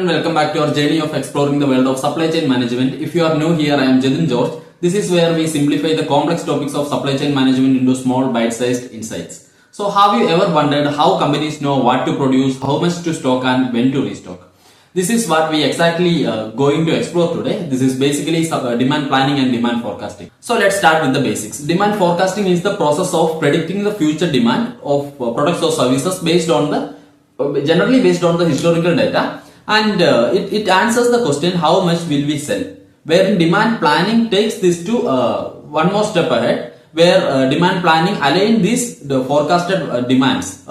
and welcome back to our journey of exploring the world of supply chain management. If you are new here, I am Jadin George. This is where we simplify the complex topics of supply chain management into small bite-sized insights. So have you ever wondered how companies know what to produce, how much to stock and when to restock? This is what we exactly going to explore today. This is basically demand planning and demand forecasting. So let's start with the basics. Demand forecasting is the process of predicting the future demand of products or services based on the generally based on the historical data, and it answers the question how much will we sell, wherein demand planning takes this to one more step ahead, where demand planning align the forecasted demands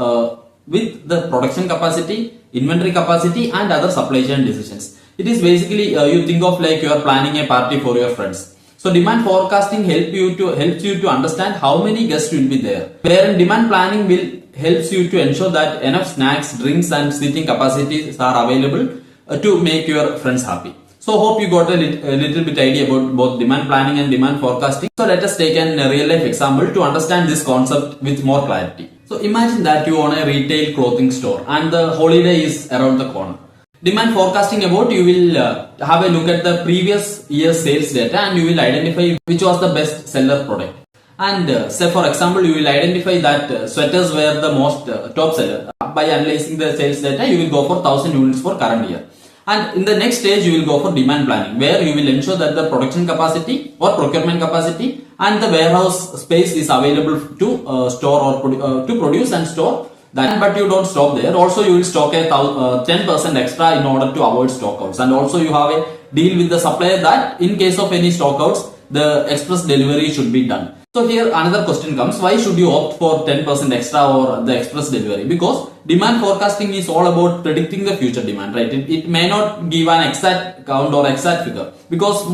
with the production capacity, inventory capacity and other supply chain decisions. It is basically you think of like you are planning a party for your friends. So demand forecasting helps you to understand how many guests will be there, wherein demand planning will helps you to ensure that enough snacks, drinks and seating capacities are available to make your friends happy. So hope you got a little bit idea about both demand planning and demand forecasting. So let us take a real life example to understand this concept with more clarity. So imagine that you own a retail clothing store and the holiday is around the corner. Demand forecasting about, you will have a look at the previous year's sales data and you will identify which was the best seller product. And say for example, you will identify that sweaters were the most top seller. By analyzing the sales data, you will go for 1000 units for current year. And in the next stage, you will go for demand planning, where you will ensure that the production capacity or procurement capacity and the warehouse space is available to store or to produce and store that. But you don't stop there. Also, you will stock a 10% extra in order to avoid stockouts. And also, you have a deal with the supplier that in case of any stockouts, the express delivery should be done. So here another question comes, why should you opt for 10% extra or the express delivery? Because demand forecasting is all about predicting the future demand, right? It may not give an exact count or exact figure, because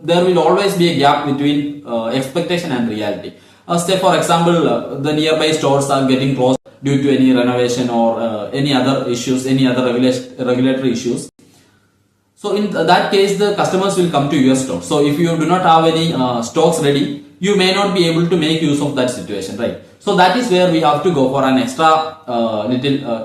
there will always be a gap between expectation and reality. Say for example, the nearby stores are getting closed due to any renovation or any other issues, any other regulatory issues. So in that case, the customers will come to your store. So if you do not have any stocks ready, you may not be able to make use of that situation, right? So that is where we have to go for an extra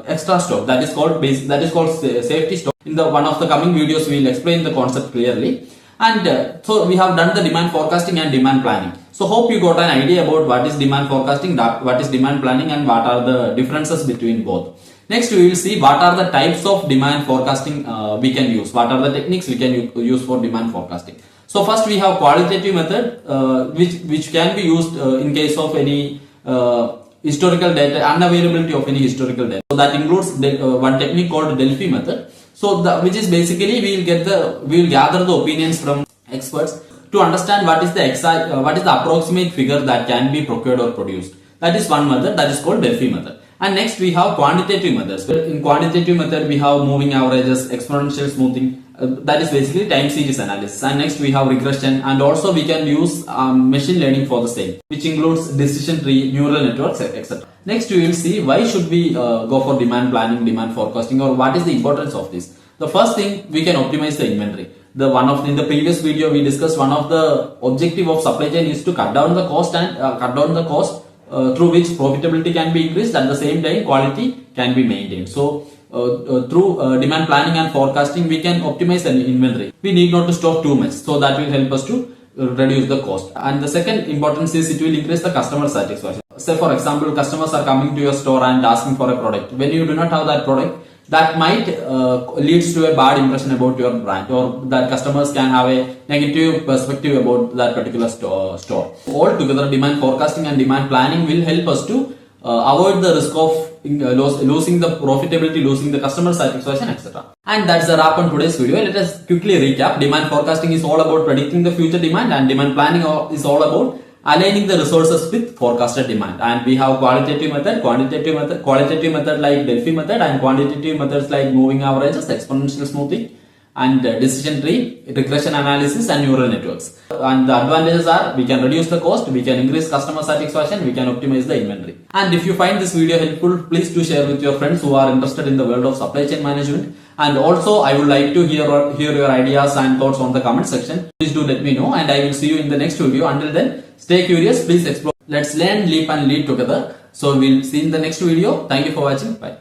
extra stock that is called safety stock. In the one of the coming videos, we will explain the concept clearly. And so we have done the demand forecasting and demand planning. So hope you got an idea about what is demand forecasting, what is demand planning, and what are the differences between both. Next, we will see what are the types of demand forecasting we can use. What are the techniques we can use for demand forecasting. So first we have qualitative method, which can be used in case of any historical data, unavailability of any historical data. So that includes one technique called Delphi method. So which is basically we will gather the opinions from experts to understand what is the approximate figure that can be procured or produced. That is one method, that is called Delphi method. And next we have quantitative methods. In quantitative method we have moving averages, exponential smoothing, that is basically time series analysis. And next we have regression, and also we can use machine learning for the same, which includes decision tree, neural networks, etc. Next we will see why should we go for demand planning, demand forecasting, or what is the importance of this. The first thing, we can optimize the inventory. In the previous video we discussed one of the objective of supply chain is to cut down the cost and through which profitability can be increased, at the same time quality can be maintained. So through demand planning and forecasting, we can optimize the inventory. We need not to stock too much, so that will help us to reduce the cost. And the second importance is it will increase the customer satisfaction. Say for example, customers are coming to your store and asking for a product. When you do not have that product, that might leads to a bad impression about your brand, or that customers can have a negative perspective about that particular store. Altogether, demand forecasting and demand planning will help us to avoid the risk of losing the profitability, losing the customer satisfaction, etc. And that's the wrap on today's video. Let us quickly recap. Demand forecasting is all about predicting the future demand, and demand planning is all about aligning the resources with forecasted demand. And we have qualitative method, qualitative method like Delphi method, and quantitative methods like moving averages, exponential smoothing, and decision tree, regression analysis, and neural networks. And the advantages are we can reduce the cost, we can increase customer satisfaction, we can optimize the inventory. And if you find this video helpful, please do share with your friends who are interested in the world of supply chain management. And also I would like to hear your ideas and thoughts on the comment section. Please do let me know, and I will see you in the next video. Until then, stay curious, please explore. Let's learn, leap and lead together. So we'll see in the next video. Thank you for watching. Bye.